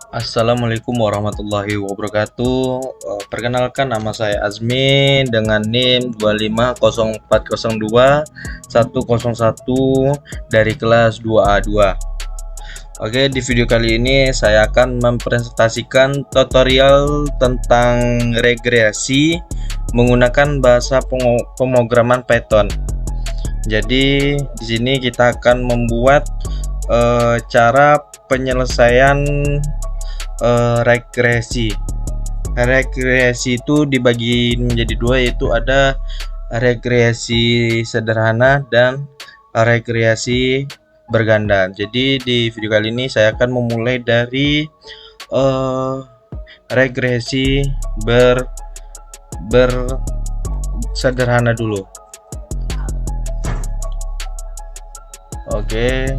Assalamualaikum warahmatullahi wabarakatuh. Perkenalkan, nama saya Azmi dengan NIM 250402101 dari kelas 2A2. Oke, di video kali ini saya akan mempresentasikan tutorial tentang regresi menggunakan bahasa pemrograman Python. Jadi di sini kita akan membuat cara penyelesaian regresi. Regresi itu dibagi menjadi dua, yaitu ada regresi sederhana dan regresi berganda. Jadi di video kali ini saya akan memulai dari regresi sederhana dulu. Oke,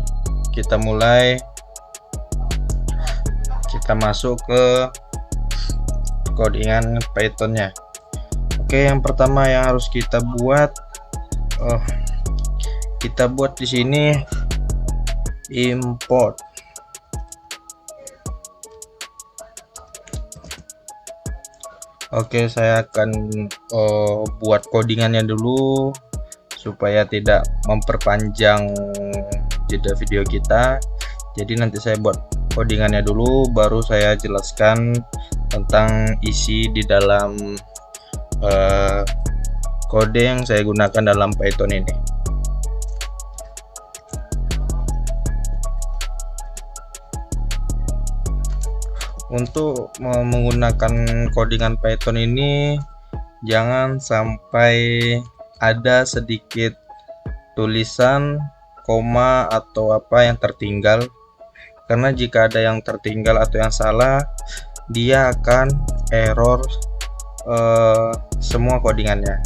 kita mulai. Kita masuk ke codingan Pythonnya. Oke, yang pertama yang harus kita buat, di sini import. Oke, saya akan buat codingannya dulu supaya tidak memperpanjang jeda video kita. Jadi nanti saya buat codingannya dulu, baru saya jelaskan tentang isi di dalam kode yang saya gunakan dalam Python ini. Untuk menggunakan codingan Python ini, jangan sampai ada sedikit tulisan, koma, atau apa yang tertinggal, karena jika ada yang tertinggal atau yang salah, dia akan error semua codingannya.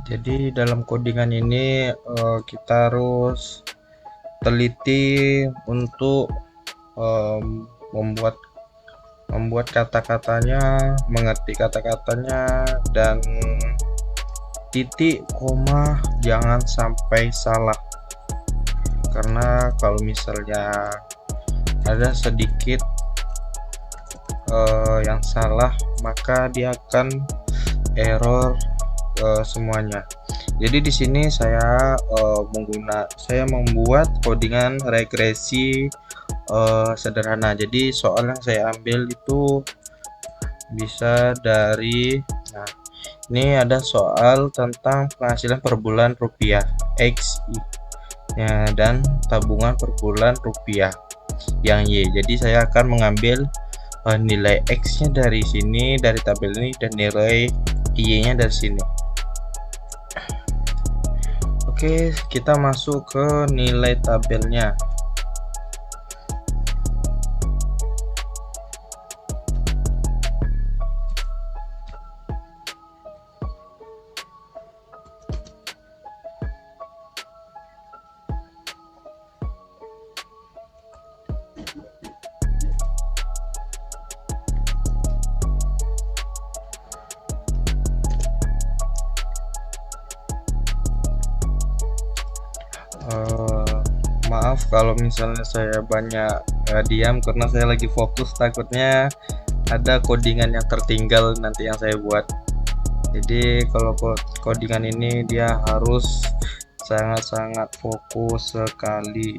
Jadi dalam codingan ini kita harus teliti untuk membuat kata-katanya, mengerti kata-katanya, dan titik, koma jangan sampai salah, karena kalau misalnya ada sedikit yang salah, maka dia akan error semuanya. Jadi di sini saya membuat codingan regresi sederhana. Jadi soal yang saya ambil itu bisa dari, nah, ini ada soal tentang penghasilan per bulan rupiah XI ya, dan tabungan per bulan rupiah yang Y. Jadi saya akan mengambil nilai X nya dari sini, dari tabel ini, dan nilai Y nya dari sini. Oke, kita masuk ke nilai tabelnya. Maaf kalau misalnya saya banyak diam, karena saya lagi fokus, takutnya ada codingan yang tertinggal nanti yang saya buat. Jadi kalau codingan ini dia harus sangat-sangat fokus sekali.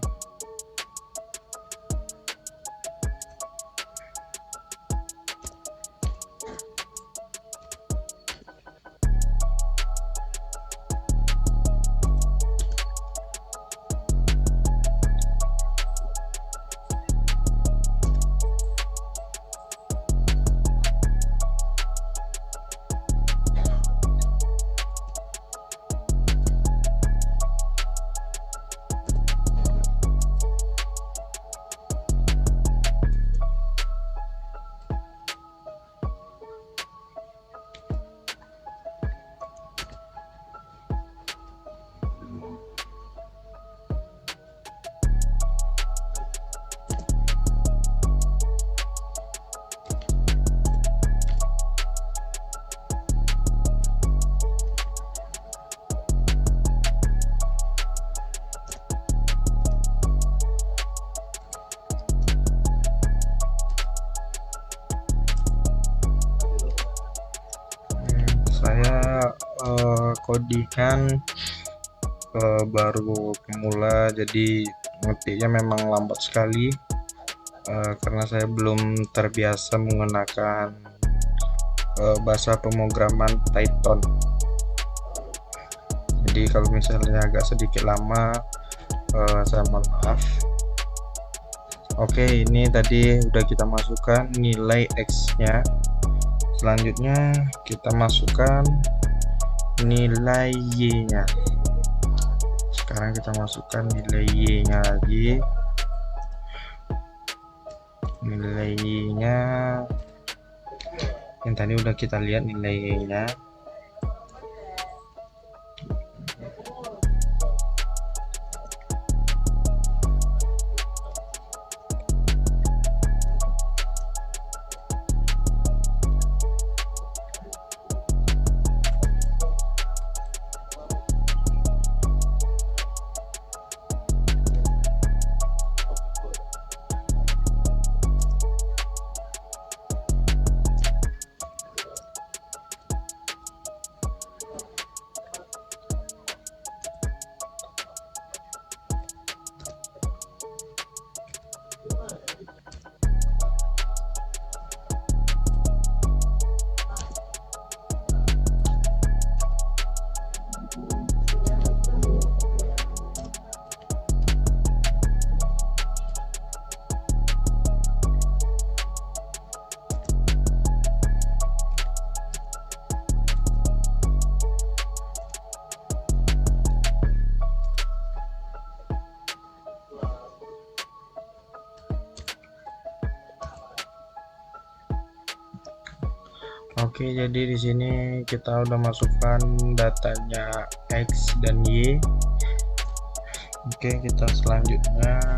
saya codingan baru pemula, jadi ngetiknya memang lambat sekali karena saya belum terbiasa menggunakan bahasa pemrograman Python. Jadi kalau misalnya agak sedikit lama, saya mohon maaf. Oke, ini tadi udah kita masukkan nilai X nya. Selanjutnya kita masukkan nilai Y nya. Sekarang kita masukkan nilai Y nya lagi. Nilai Y nya yang tadi udah kita lihat nilai Y nya. Oke, jadi di sini kita udah masukkan datanya X dan Y. Oke, kita selanjutnya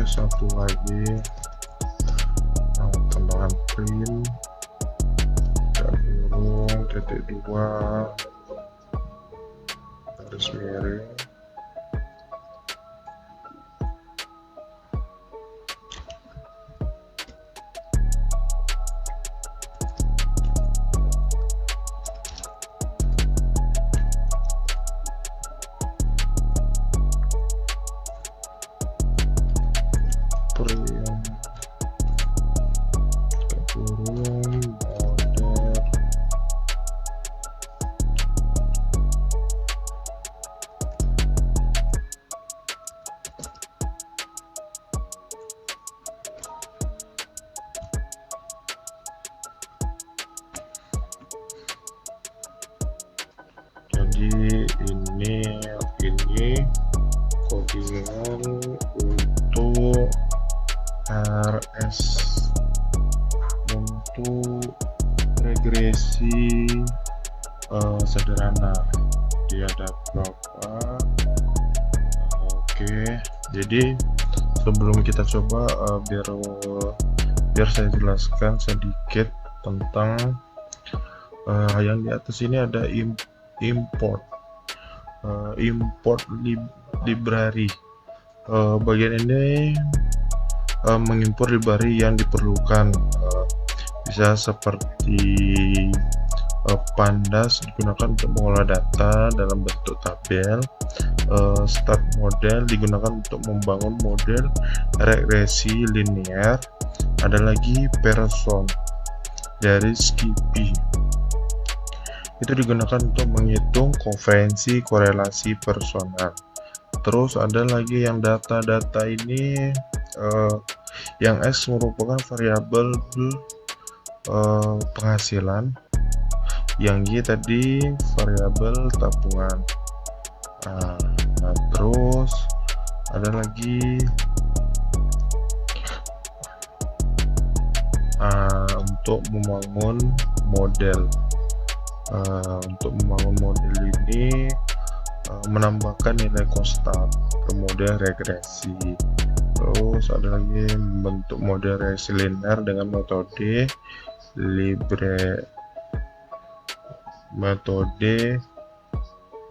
satu lagi tambahan print kurung titik 2 garis miring jadi ini codingan untuk RS untuk regresi sederhana. Dia ada berapa? Oke, jadi sebelum kita coba biar saya jelaskan sedikit tentang yang di atas ini. Ada import library. Bagian ini mengimpor library yang diperlukan, bisa seperti pandas digunakan untuk mengolah data dalam bentuk tabel, start model digunakan untuk membangun model regresi linear, ada lagi person dari Skippy itu digunakan untuk menghitung koefiensi korelasi personal. Terus ada lagi yang data ini yang X merupakan variabel penghasilan, yang Y tadi variabel tabungan. Nah, terus ada lagi untuk membangun model. Untuk membangun model ini menambahkan nilai konstan ke model regresi. Terus ada lagi membentuk model regresi linear dengan metode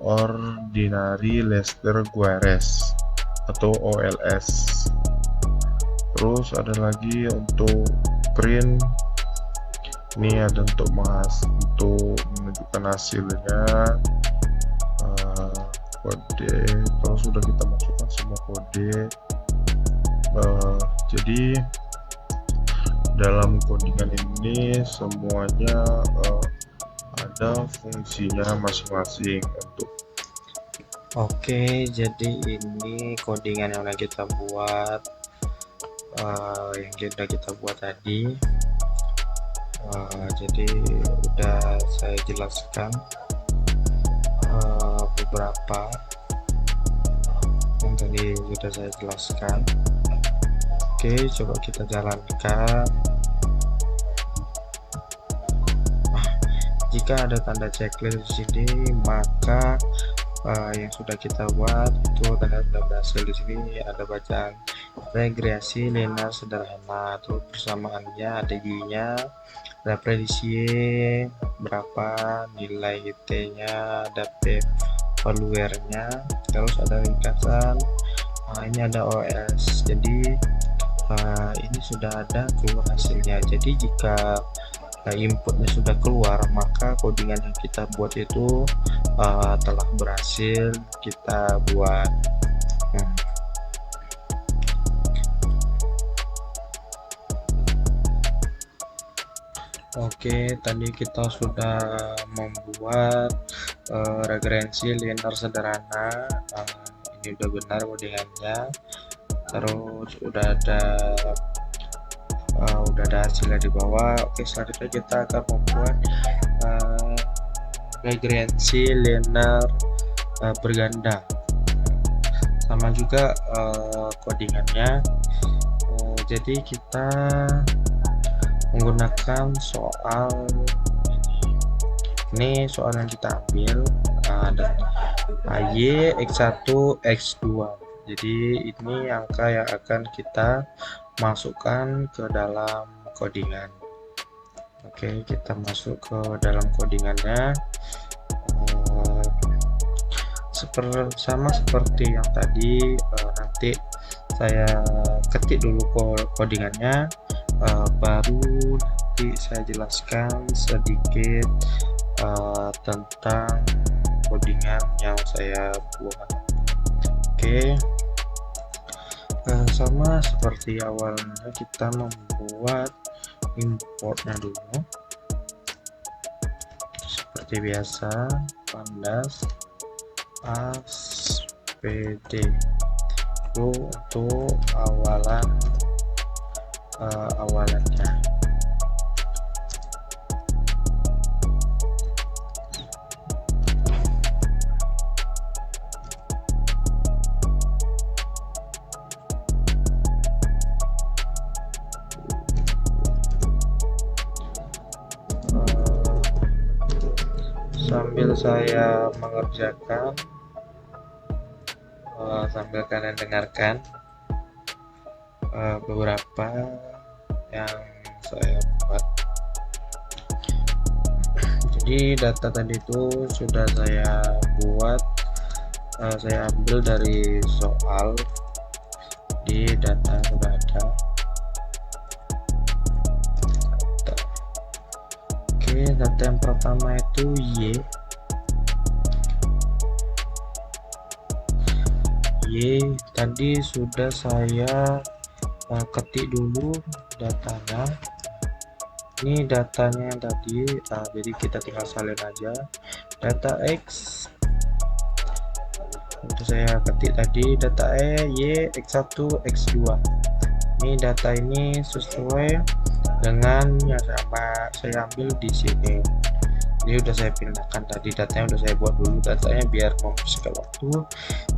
ordinary Leicester-Guerres atau OLS. Terus ada lagi untuk print, ini ada untuk menunjukkan hasilnya, kode. Kalau sudah kita masukkan semua kode, jadi dalam codingan ini semuanya ada fungsinya masing-masing untuk. Oke, jadi ini codingan yang udah kita buat, tadi. Jadi udah saya jelaskan beberapa yang tadi sudah saya jelaskan. Oke, coba kita jalankan. Jika ada tanda checklist di sini, maka yang sudah kita buat itu tanda berhasil. Di sini ada bacaan regresi linear sederhana, terus persamaannya ada Y-nya, ada prediksi berapa, nilai T-nya, ada P-valuernya, terus ada ringkasan. Ini ada OS. Jadi ini sudah ada keluar hasilnya. Jadi jika inputnya sudah keluar, maka codingan yang kita buat itu telah berhasil kita buat. Oke, tadi kita sudah membuat regresi linear sederhana. Ini udah benar codingannya. Terus udah ada hasilnya di bawah. Oke, selanjutnya kita akan membuat regresi linear berganda. Sama juga codingannya. Jadi kita menggunakan soal ini soal yang kita ambil, ada AY X1 X2. Jadi ini angka yang akan kita masukkan ke dalam codingan. Oke, kita masuk ke dalam codingannya. Sama seperti yang tadi, nanti saya ketik dulu codingannya, baru nanti saya jelaskan sedikit tentang codingan yang saya buat. Oke, sama seperti awalnya kita membuat importnya dulu seperti biasa, pandas aspd itu untuk awalannya. Sambil saya mengerjakan, sambil kalian dengarkan beberapa yang saya buat. Jadi data tadi itu sudah saya buat, saya ambil dari soal, di data sudah ada. Oke, data yang pertama itu Y tadi sudah saya ketik dulu datanya. Ini datanya yang tadi, jadi kita tinggal salin aja. Data X itu saya ketik tadi, data Y, X1, X2. Ini data ini sesuai dengan yang saya ambil di sini. Jadi udah saya pindahkan tadi, datanya udah saya buat dulu datanya biar mempersingkat waktu.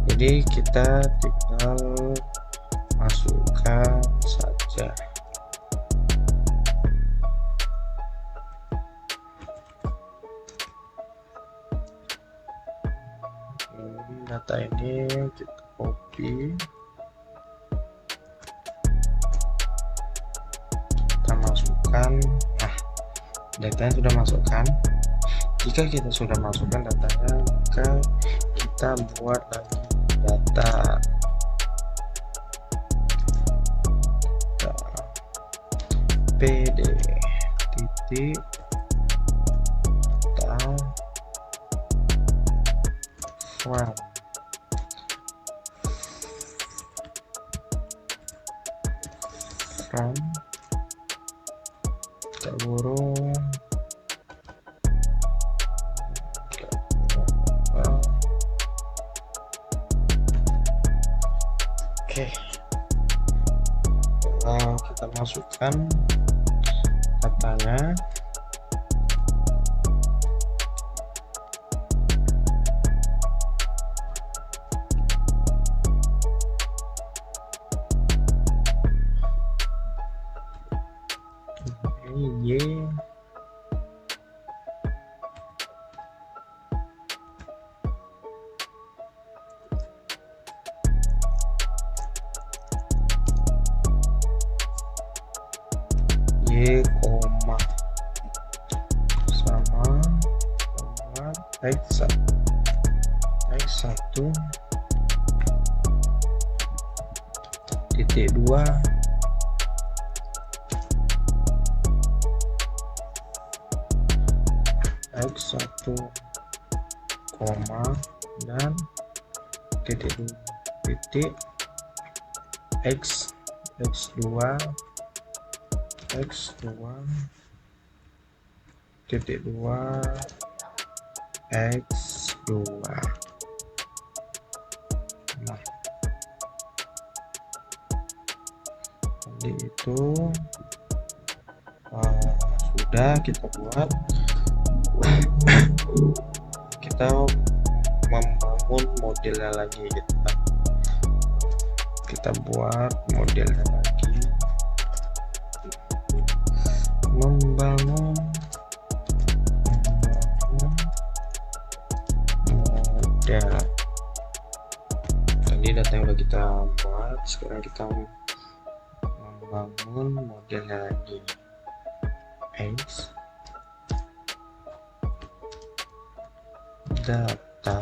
Jadi kita tinggal masukkan saja. Data ini kita copy, kita masukkan. Nah, datanya sudah masukkan. Jika kita sudah masukkan datanya, maka kita buat lagi data pd titik data from kita burung oke. Kita masukkan datanya. Ini Y koma sama X1 titik 2 X1 koma dan titik 2 titik X2 titik 2 X2. Nah, jadi itu sudah kita buat. Kita membangun modelnya lagi, kita buat modelnya lagi, membangun model. Tadi data yang udah kita buat. Sekarang kita membangun modelnya lagi. X data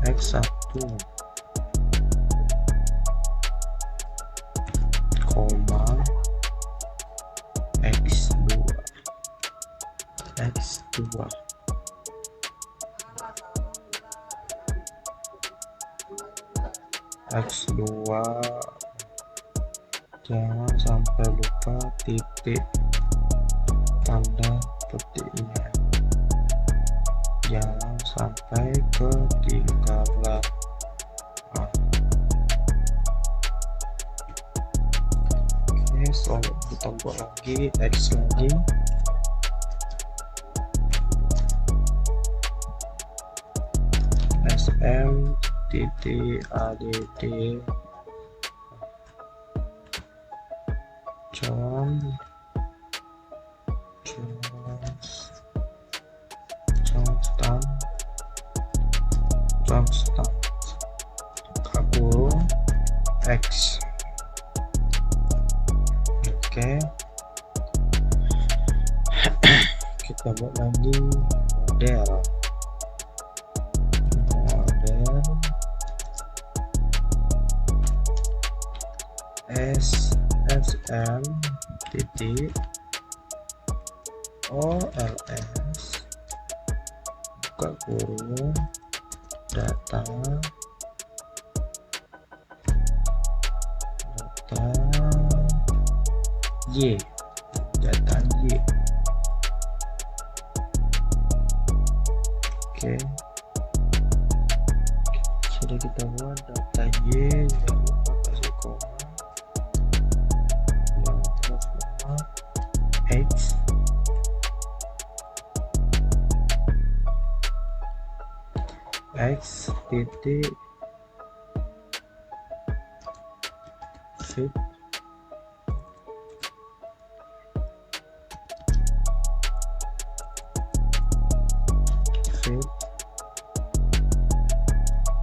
X1 koma X2 X2 X2 jangan sampai lupa titik tanda petiknya, jangan sampai ketinggalan. Oke, selanjutnya kita buat lagi X lagi. SM titik add Johnston aku X. Oke, kita buat lagi model SSM titik OLS buka kurung data Y, data Y. Oke, sudah kita buat data Y, jangan lupa kasih koma, X X titik fit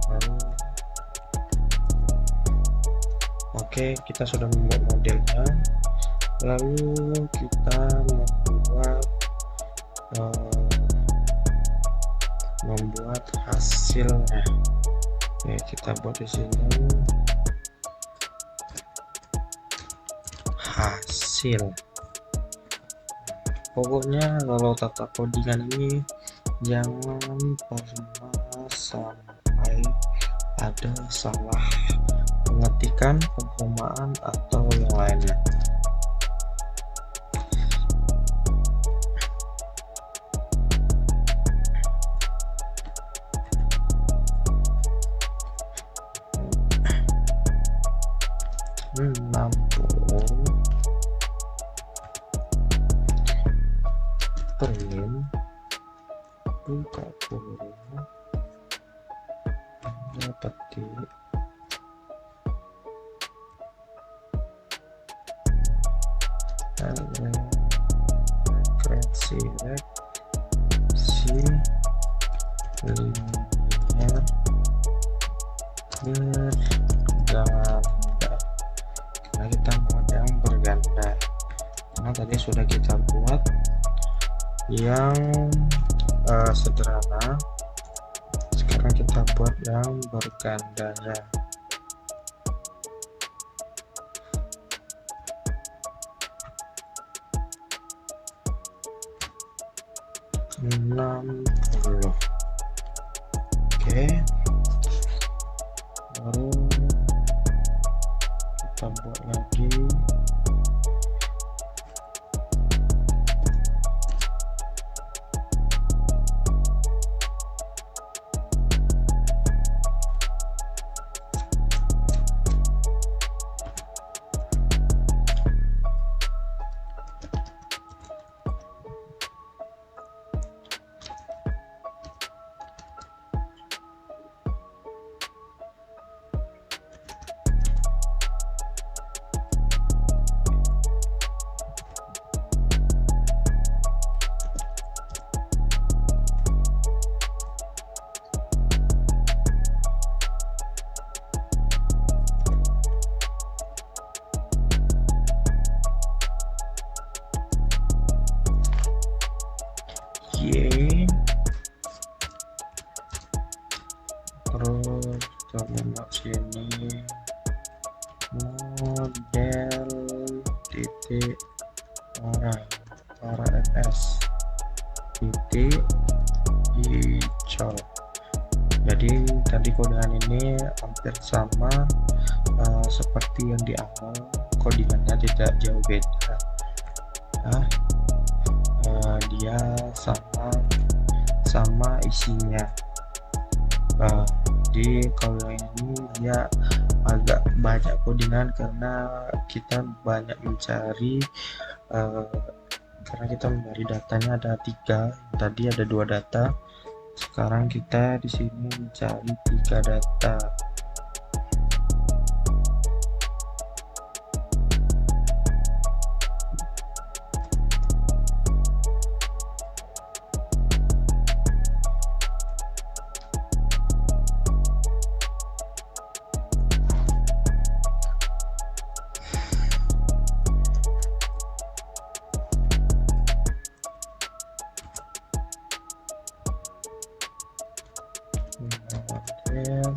baru. Oke, kita sudah membuat modelnya, lalu kita membuat hasilnya. Oke, kita buat di sini hasil. Pokoknya kalau tata codingan ini jangan pernah sampai ada salah pengetikan, pengkomaan atau yang lainnya. Print buka kurung petik referensi linear berganda. Nah, kita buat yang berganda karena tadi sudah kita buat yang sederhana. Sekarang kita buat yang bergandanya. Oke, baru kita buat lagi model titik para ms titik hijau. Jadi tadi kodean ini hampir sama seperti yang di awal, codingannya tidak jauh beda. Nah, dia sama isinya. Jadi kalau ini dia agak banyak codingan karena kita banyak mencari datanya ada 3. Tadi ada 2 data, sekarang kita di sini mencari 3 data. Model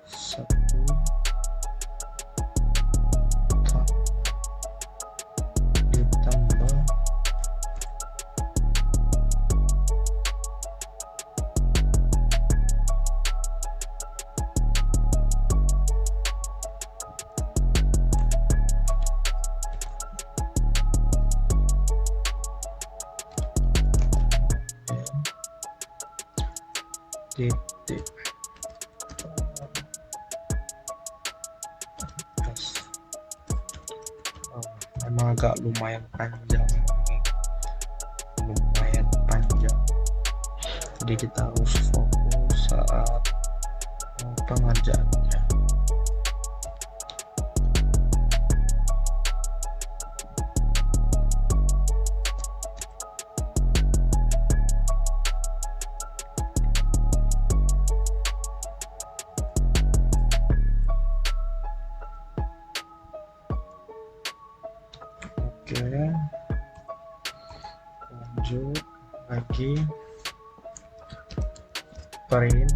X1 ditambah titik S. Memang agak lumayan panjang ini, jadi kita harus fokus saat pengerjaannya. Oke, lanjut lagi, print.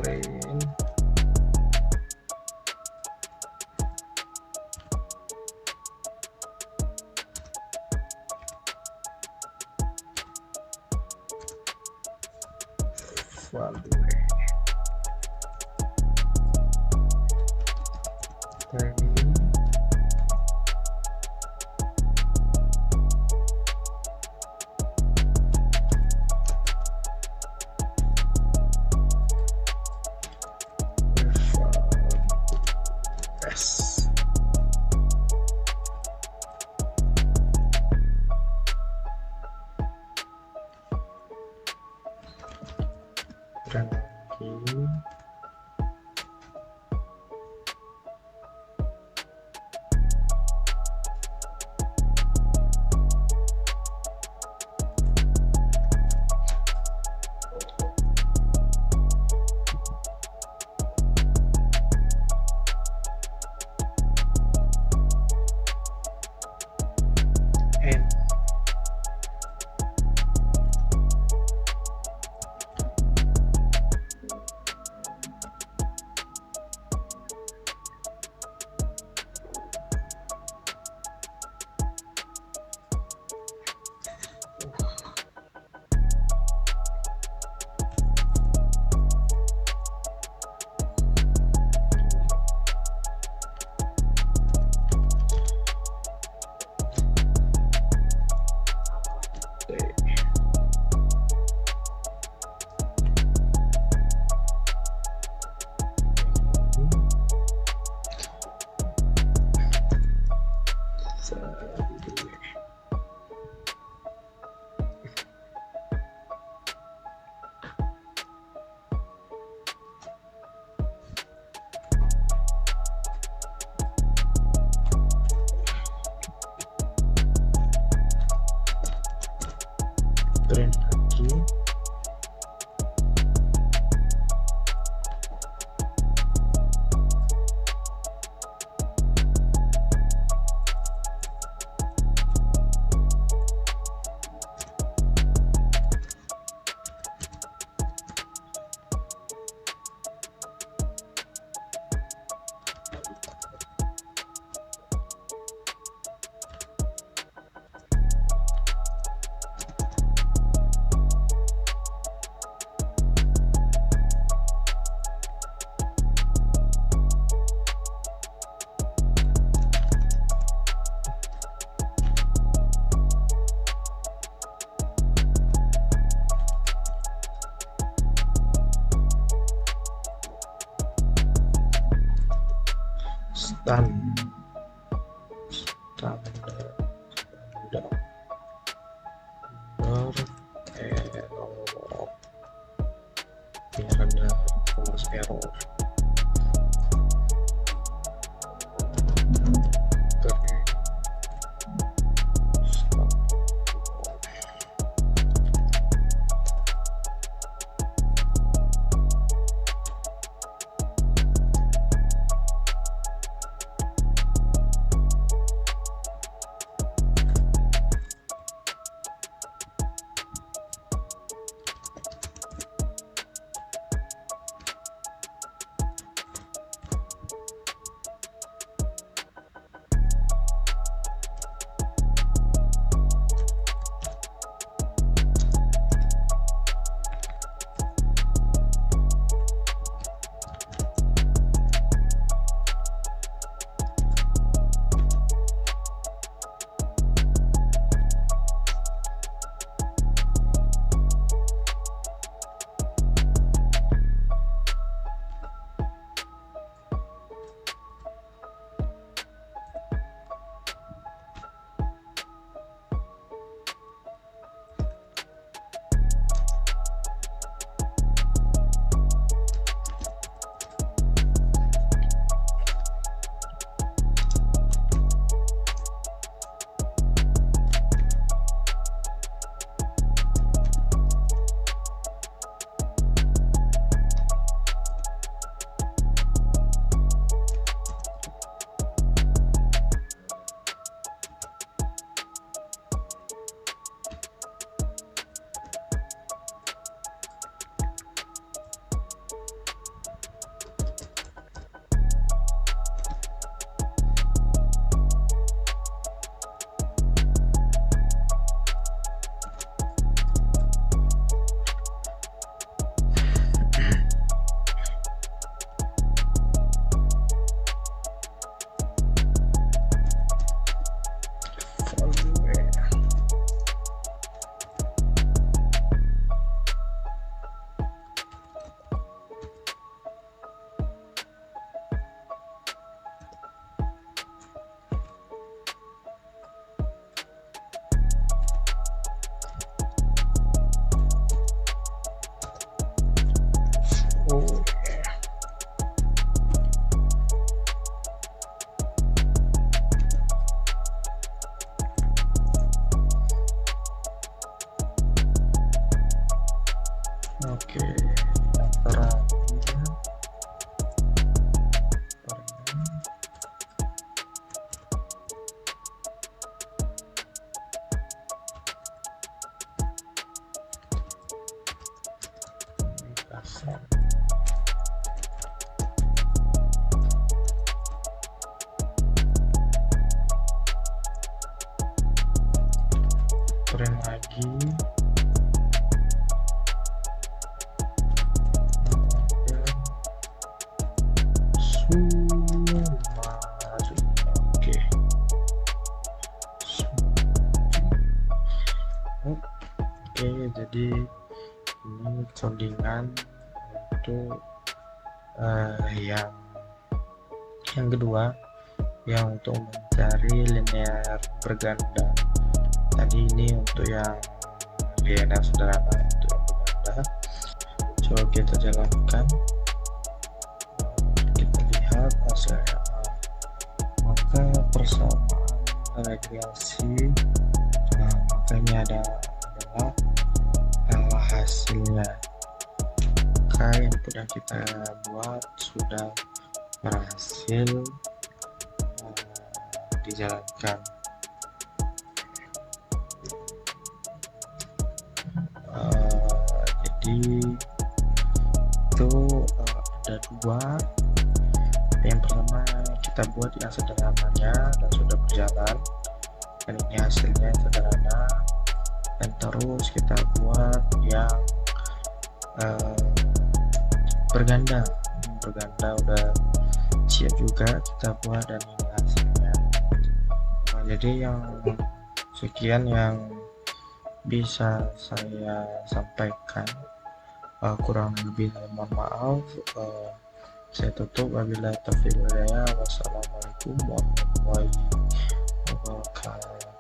print value S. Run lagi. N. Print lagi. Error. Biar ada force error. Oke, yang terakhir keren lagi. Oke. Oke, jadi ini codingan untuk yang kedua, yang untuk mencari linear berganda. Tadi ini untuk yang linear sederhana, untuk yang berganda. Coba kita jalankan, kita lihat hasilnya. Maka persamaan regresi, maka ini adalah hasilnya. Maka input yang kita buat sudah berhasil dijalankan. Jadi itu ada dua. Yang pertama kita buat yang sederhananya dan sudah berjalan, dan ini hasilnya yang sederhana. Dan terus kita buat yang berganda udah siap juga kita buat, dan ini hasilnya. Jadi yang sekian yang bisa saya sampaikan, kurang lebih mohon maaf. Saya tutup, wabillahi taufiq wal hidayah. Wassalamualaikum warahmatullahi wabarakatuh.